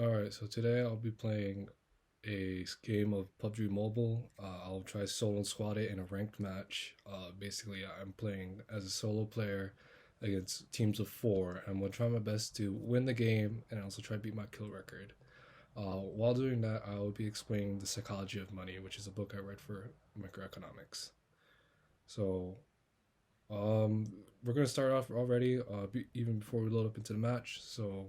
Alright, so today I'll be playing a game of PUBG Mobile. I'll try solo squad it in a ranked match. Basically, I'm playing as a solo player against teams of four. I'm gonna try my best to win the game and also try to beat my kill record. While doing that, I will be explaining The Psychology of Money, which is a book I read for microeconomics. So, um, we're gonna start off already, even before we load up into the match. So,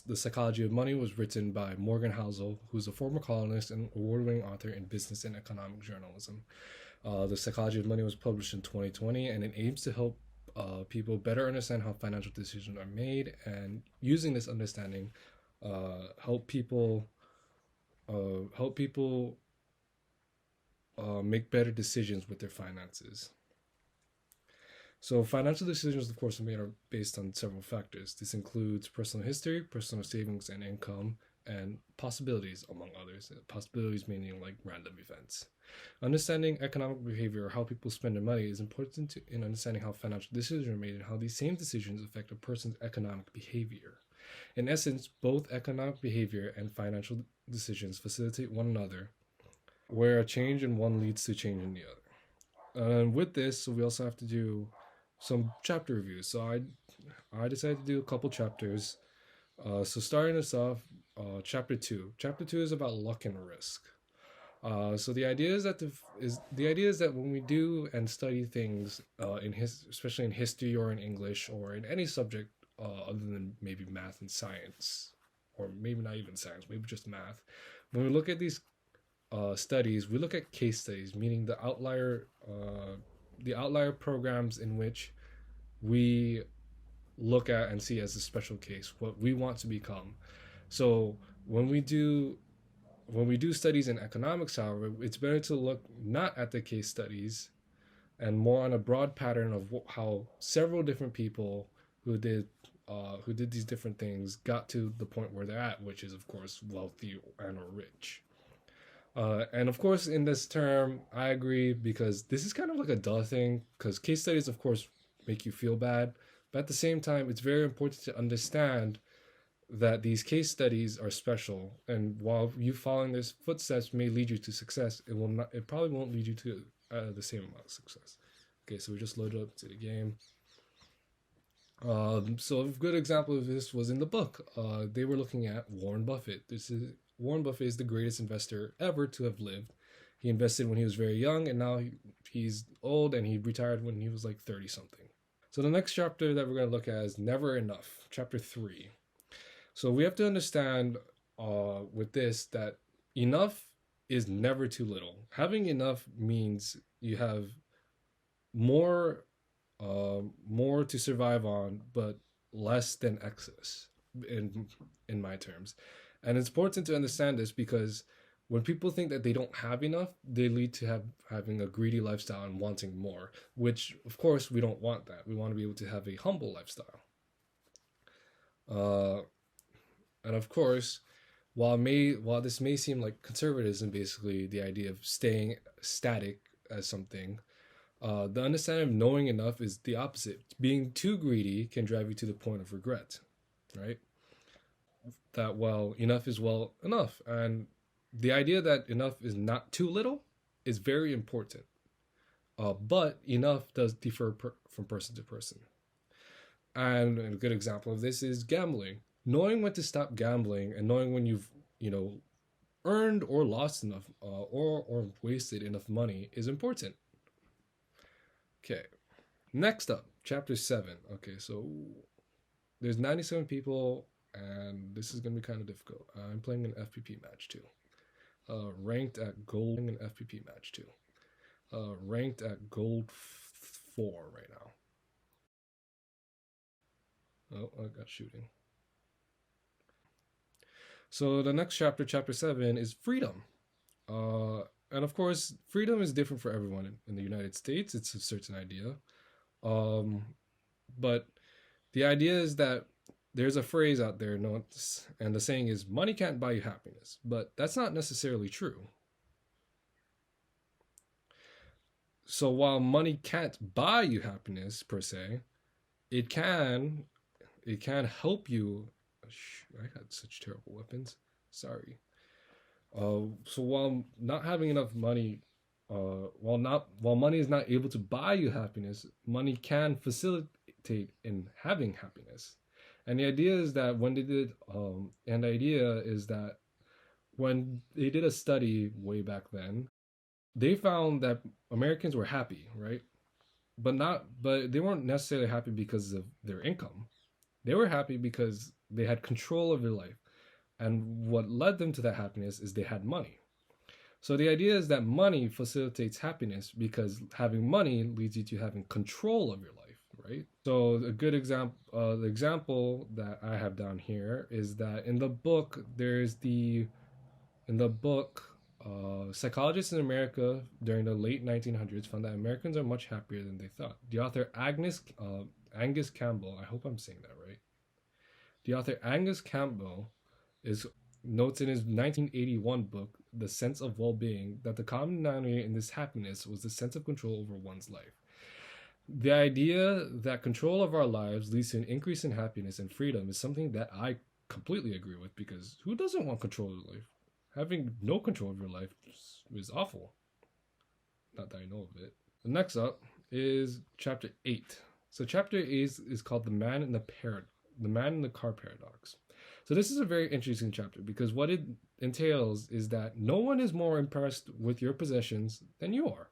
the Psychology of Money was written by Morgan Housel, who's a former columnist and award-winning author in business and economic journalism. The Psychology of Money was published in 2020, and it aims to help people better understand how financial decisions are made, and using this understanding, help people make better decisions with their finances. So, financial decisions, of course, are made are based on several factors. This includes personal history, personal savings and income, and possibilities, among others. Possibilities meaning like random events. Understanding economic behavior or how people spend their money is important in understanding how financial decisions are made and how these same decisions affect a person's economic behavior. In essence, both economic behavior and financial decisions facilitate one another, where a change in one leads to change in the other. And with this, we also have to do some chapter reviews. So I decided to do a couple chapters. So starting us off, chapter two. Chapter two is about luck and risk. So the idea is that when we do and study things especially in history or in English or in any subject other than maybe math and science, or maybe not even science, maybe just math. When we look at these studies, we look at case studies, meaning the outlier programs in which we look at and see as a special case what we want to become. So when we do studies in economics, however, it's better to look not at the case studies and more on a broad pattern of how several different people who did these different things got to the point where they're at, which is of course wealthy and or rich. And of course, in this term, I agree because this is kind of like a duh thing. Because case studies, of course, make you feel bad, but at the same time, it's very important to understand that these case studies are special. And while you following their footsteps may lead you to success, it will not. It probably won't lead you to the same amount of success. Okay, so we just loaded up to the game. So a good example of this was in the book. They were looking at Warren Buffett. This is Warren Buffett is the greatest investor ever to have lived. He invested when he was very young, and now he's old, and he retired when he was like 30 something. So the next chapter that we're going to look at is Never Enough, chapter 3. So we have to understand with this that enough is never too little. Having enough means you have more more to survive on, but less than excess in in my terms. And it's important to understand this because when people think that they don't have enough, they lead to having a greedy lifestyle and wanting more, which of course we don't want that. We want to be able to have a humble lifestyle. Uh, and of course, while this may seem like conservatism, basically the idea of staying static as something, the understanding of knowing enough is the opposite. Being too greedy can drive you to the point of regret, right? That well, enough is well enough. And the idea that enough is not too little is very important. But enough does differ from person to person. And a good example of this is gambling. Knowing when to stop gambling and knowing when you've, earned or lost enough or wasted enough money is important. Okay, next up, chapter 7. Okay, so there's 97 people, and this is going to be kind of difficult. I'm playing an FPP match too. Ranked at gold in an FPP match too. Ranked at gold 4 right now. Oh, I got shooting. So the next chapter, chapter 7, is freedom. And of course, freedom is different for everyone in the United States. It's a certain idea. Um, but the idea is that there's a phrase out there, and the saying is, money can't buy you happiness. But that's not necessarily true. So while money can't buy you happiness per se, it can it can help you I had such terrible weapons. Sorry. So while not having enough money, while money is not able to buy you happiness, money can facilitate in having happiness. And the idea is that when they did a study way back then, they found that Americans were happy, right? But they weren't necessarily happy because of their income. They were happy because they had control of their life. And what led them to that happiness is they had money. So the idea is that money facilitates happiness because having money leads you to having control of your life, right? So a good example, the example that I have down here is that in the book, psychologists in America during the late 1900s found that Americans are much happier than they thought. The author Angus Campbell, I hope I'm saying that right. The author Angus Campbell notes in his 1981 book, The Sense of Well-Being, that the common denominator in this happiness was the sense of control over one's life. The idea that control of our lives leads to an increase in happiness and freedom is something that I completely agree with, because who doesn't want control of life? Having no control of your life is awful. Not that I know of it. The next up is chapter 8. So chapter 8 is called The Man in the Car Paradox. So this is a very interesting chapter because what it entails is that no one is more impressed with your possessions than you are.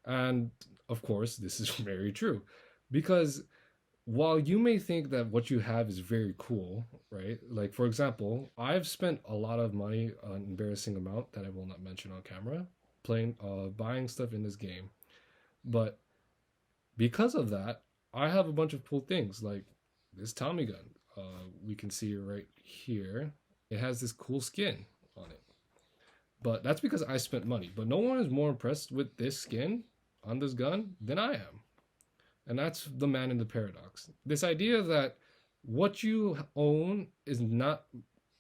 And of course, this is very true because while you may think that what you have is very cool, right? Like, for example, I've spent a lot of money, an embarrassing amount that I will not mention on camera, buying stuff in this game. But because of that, I have a bunch of cool things like this Tommy gun. We can see it right here. It has this cool skin on it. But that's because I spent money. But no one is more impressed with this skin on this gun than I am. And that's the man in the paradox. This idea that what you own is not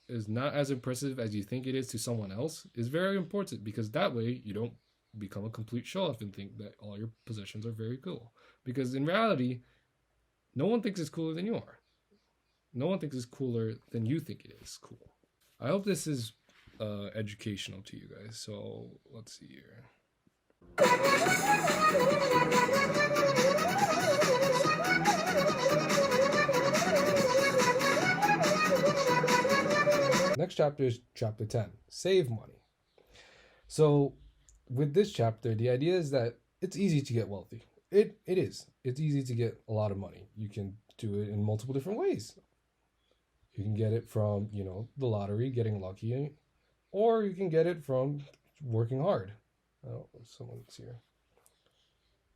as impressive as you think it is to someone else is very important, because that way you don't become a complete show-off and think that all your possessions are very cool. Because in reality, no one thinks it's cooler than you are. No one thinks it's cooler than you think it is cool. I hope this is educational to you guys. So let's see here. Next chapter is chapter 10, Save Money. So with this chapter, the idea is that it's easy to get wealthy. It is. It's easy to get a lot of money. You can do it in multiple different ways. You can get it from, the lottery, getting lucky, or you can get it from working hard. Oh, someone's here.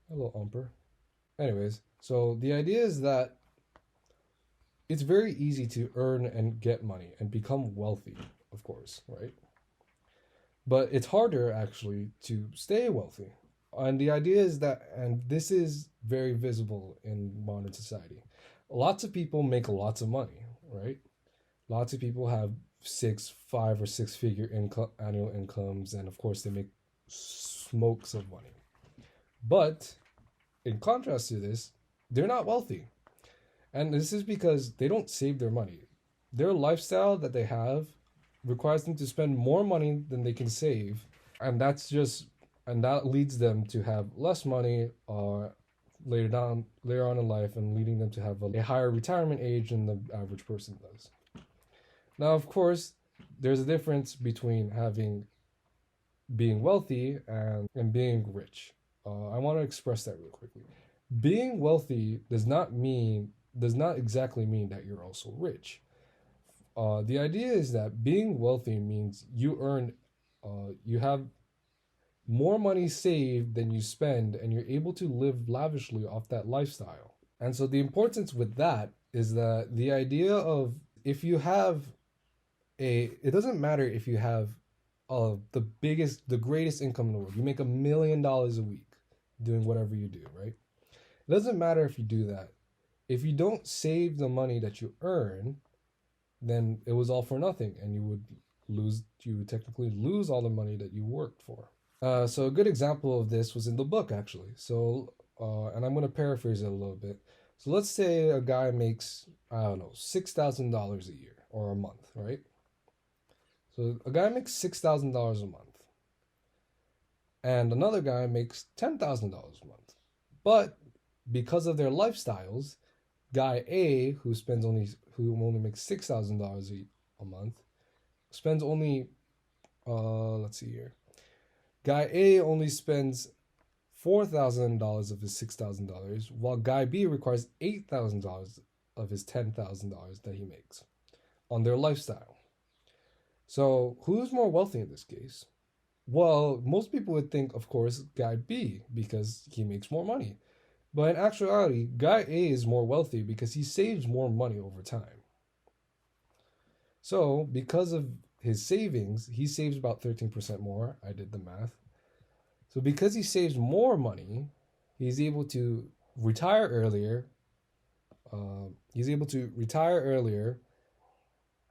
Hello, Umper. Anyways, so the idea is that it's very easy to earn and get money and become wealthy, of course, right? But it's harder, actually, to stay wealthy. And the idea is that, and this is very visible in modern society, lots of people make lots of money, right? Lots of people have 5 or 6 figure annual incomes, and of course they make smokes of money. But in contrast to this, they're not wealthy. And this is because they don't save their money. Their lifestyle that they have requires them to spend more money than they can save, and that leads them to have less money later on in life, and leading them to have a higher retirement age than the average person does. Now, of course, there's a difference between being wealthy and being rich. I want to express that real quickly. Being wealthy does not exactly mean that you're also rich. The idea is that being wealthy means you have more money saved than you spend, and you're able to live lavishly off that lifestyle. And so the importance with that is that the idea of, if you have it doesn't matter if you have the greatest income in the world. You make $1 million a week doing whatever you do, right? It doesn't matter if you do that. If you don't save the money that you earn, then it was all for nothing, and you would technically lose all the money that you worked for. So a good example of this was in the book, actually. So, and I'm going to paraphrase it a little bit. So let's say a guy makes, I don't know, $6,000 a year or a month, right? So a guy makes $6,000 a month, and another guy makes $10,000 a month. But because of their lifestyles, guy A, who only makes $6,000 a month, spends only let's see here. Guy A only spends $4,000 of his $6,000, while guy B requires $8,000 of his $10,000 that he makes on their lifestyle. So, who's more wealthy in this case? Well, most people would think, of course, guy B, because he makes more money. But in actuality, guy A is more wealthy because he saves more money over time. So, because of his savings, he saves about 13% more. I did the math. So, because he saves more money, he's able to retire earlier.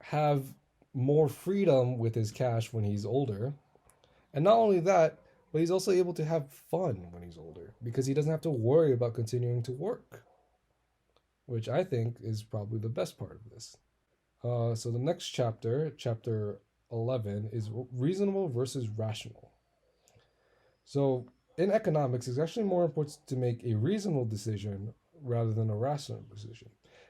Have more freedom with his cash when he's older. And not only that, but he's also able to have fun when he's older because he doesn't have to worry about continuing to work, which I think is probably the best part of this. So the next chapter, chapter 11, is reasonable versus rational. So in economics, it's actually more important to make a reasonable decision rather than a rational decision.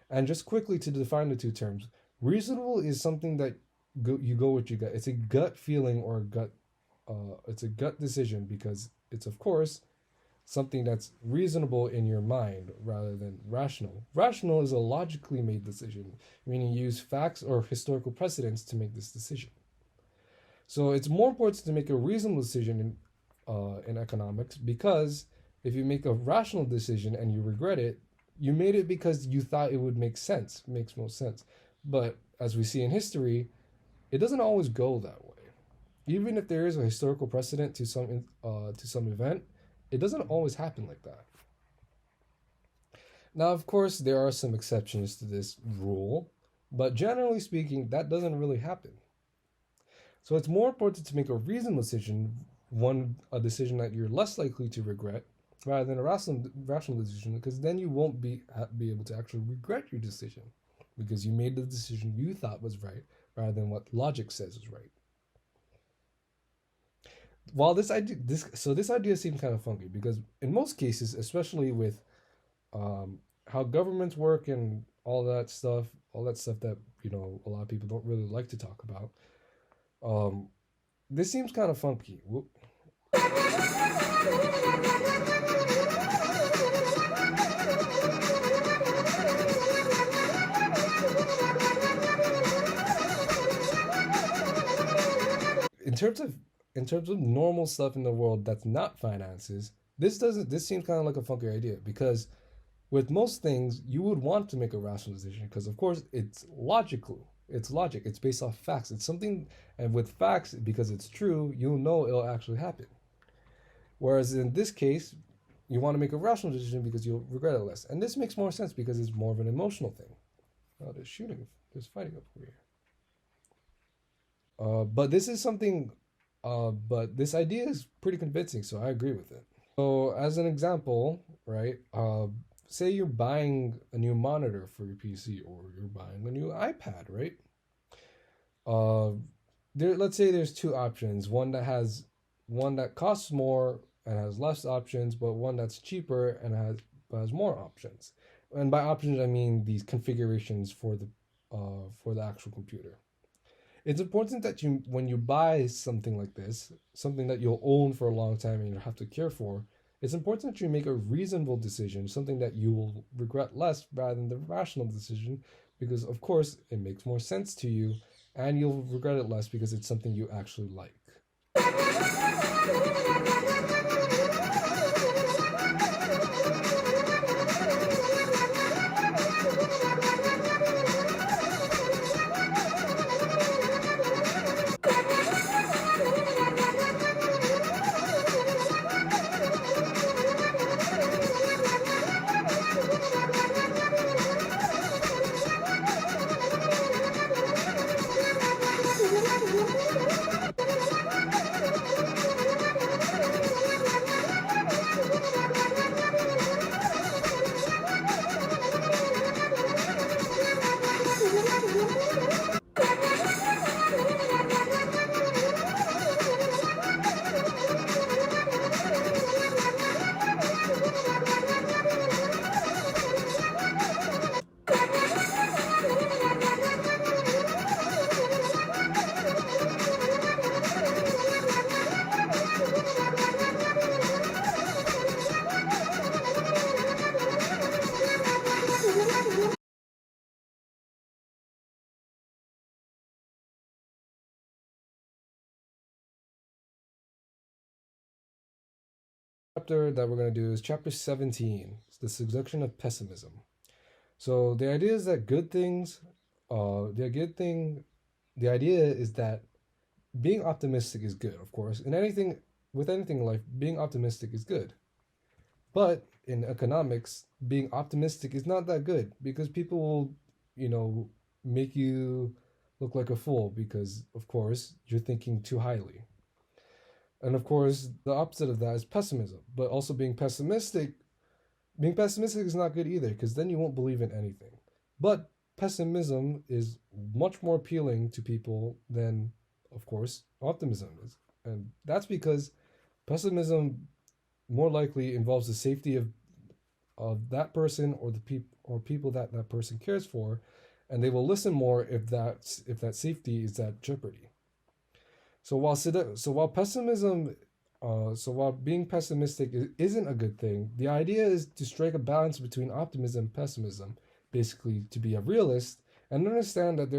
And just quickly to define the two terms, reasonable is something that you go with your gut. It's a gut feeling or it's a gut decision because it's, of course, something that's reasonable in your mind rather than rational. Rational is a logically made decision, meaning you use facts or historical precedents to make this decision. So it's more important to make a reasonable decision in economics because if you make a rational decision and you regret it, you made it because you thought it would make sense. It makes most sense. But as we see in history, it doesn't always go that way. Even if there is a historical precedent to some event, it doesn't always happen like that. Now, of course, there are some exceptions to this rule, but generally speaking, that doesn't really happen. So it's more important to make a reasonable decision, a decision that you're less likely to regret, rather than a rational decision, because then you won't be able to actually regret your decision, because you made the decision you thought was right, rather than what logic says is right. While this idea seems kind of funky because in most cases, especially with how governments work and all that stuff that a lot of people don't really like to talk about, this seems kind of funky. In terms of normal stuff in the world that's not finances, this seems kind of like a funky idea because with most things you would want to make a rational decision because of course it's logical. It's logic. It's based off facts. It's something, and with facts, because it's true, you'll know it'll actually happen. Whereas in this case, you want to make a rational decision because you'll regret it less. And this makes more sense because it's more of an emotional thing. Oh, there's fighting up over here. But this is something, but this idea is pretty convincing, so I agree with it. So as an example, right, say you're buying a new monitor for your PC or you're buying a new iPad, right? Let's say there's two options, one that costs more and has less options, but one that's cheaper and has more options. And by options, I mean these configurations for the actual computer. It's important that when you buy something like this, something that you'll own for a long time and you'll have to care for, it's important that you make a reasonable decision, something that you will regret less rather than the rational decision, because of course it makes more sense to you and you'll regret it less because it's something you actually like. Chapter that we're going to do is chapter 17, the seduction of pessimism. So the idea is that the idea is that being optimistic is good, of course. With anything in life, being optimistic is good. But in economics, being optimistic is not that good because people will, make you look like a fool because, of course, you're thinking too highly. And of course, the opposite of that is pessimism. But also being pessimistic is not good either because then you won't believe in anything. But pessimism is much more appealing to people than, of course, optimism is. And that's because pessimism more likely involves the safety of that person or people that that person cares for, and they will listen more if that safety is at jeopardy. So while being pessimistic isn't a good thing, the idea is to strike a balance between optimism and pessimism, basically to be a realist and understand that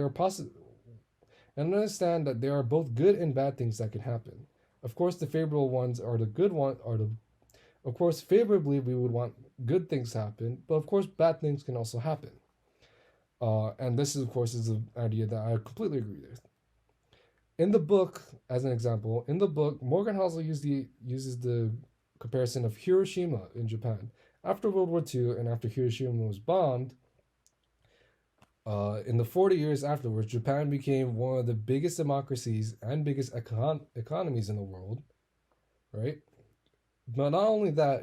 there are both good and bad things that can happen. Of course, the favorable ones are the good one are the of course, favorably we would want good things to happen, but of course bad things can also happen. And this is of course is an idea that I completely agree with. In the book, as an example, Morgan Housel uses the comparison of Hiroshima in Japan. After World War II and after Hiroshima was bombed, in the 40 years afterwards, Japan became one of the biggest democracies and biggest economies in the world, right? But not only that,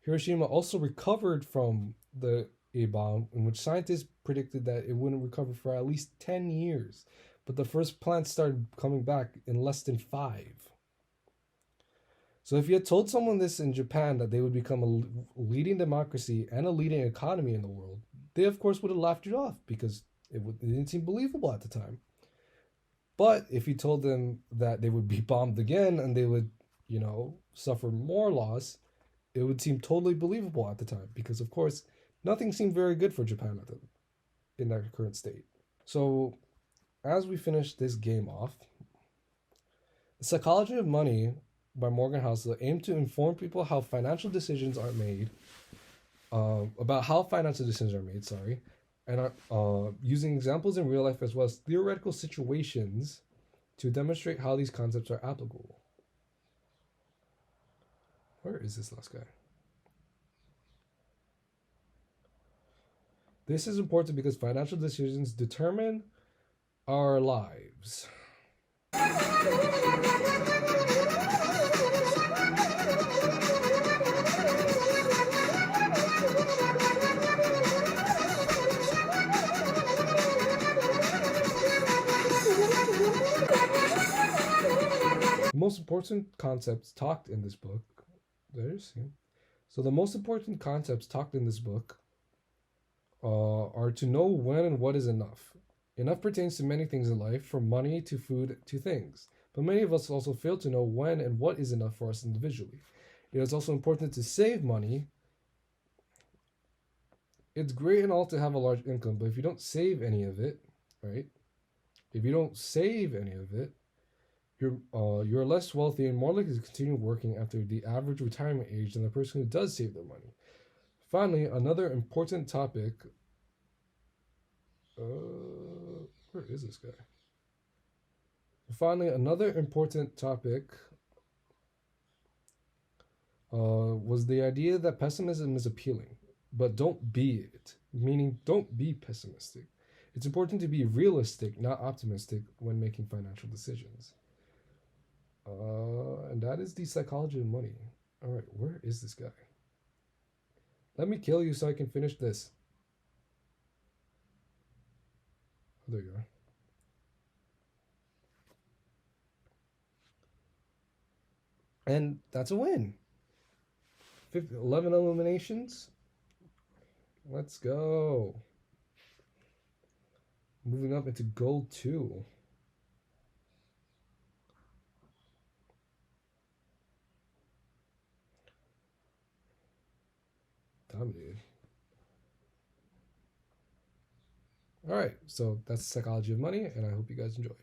Hiroshima also recovered from the A bomb, in which scientists predicted that it wouldn't recover for at least 10 years. But the first plants started coming back in less than 5. So if you had told someone this in Japan, that they would become a leading democracy and a leading economy in the world, they of course would have laughed you off because it didn't seem believable at the time. But if you told them that they would be bombed again and they would, suffer more loss, it would seem totally believable at the time because, of course, nothing seemed very good for Japan in that current state. So, as we finish this game off, The Psychology of Money by Morgan Housel aimed to inform people how financial decisions are made, about how financial decisions are made, and using examples in real life as well as theoretical situations to demonstrate how these concepts are applicable. Where is this last guy? This is important because financial decisions determine our lives. The most important concepts talked in this book. So the most important concepts talked in this book are to know when and what is enough. Enough pertains to many things in life, from money to food to things. But many of us also fail to know when and what is enough for us individually. It is also important to save money. It's great and all to have a large income, but if you don't save any of it, right? If you don't save any of it, you're less wealthy and more likely to continue working after the average retirement age than the person who does save their money. Finally, another important topic. Where is this guy? Finally, another important topic was the idea that pessimism is appealing, but don't be it. Meaning, don't be pessimistic. It's important to be realistic, not optimistic, when making financial decisions. And that is The Psychology of Money. All right, where is this guy? Let me kill you so I can finish this. Oh, there you are. And that's a win. 11 eliminations. Let's go. Moving up into gold 2. Dominated. All right, so that's Psychology of Money, and I hope you guys enjoyed.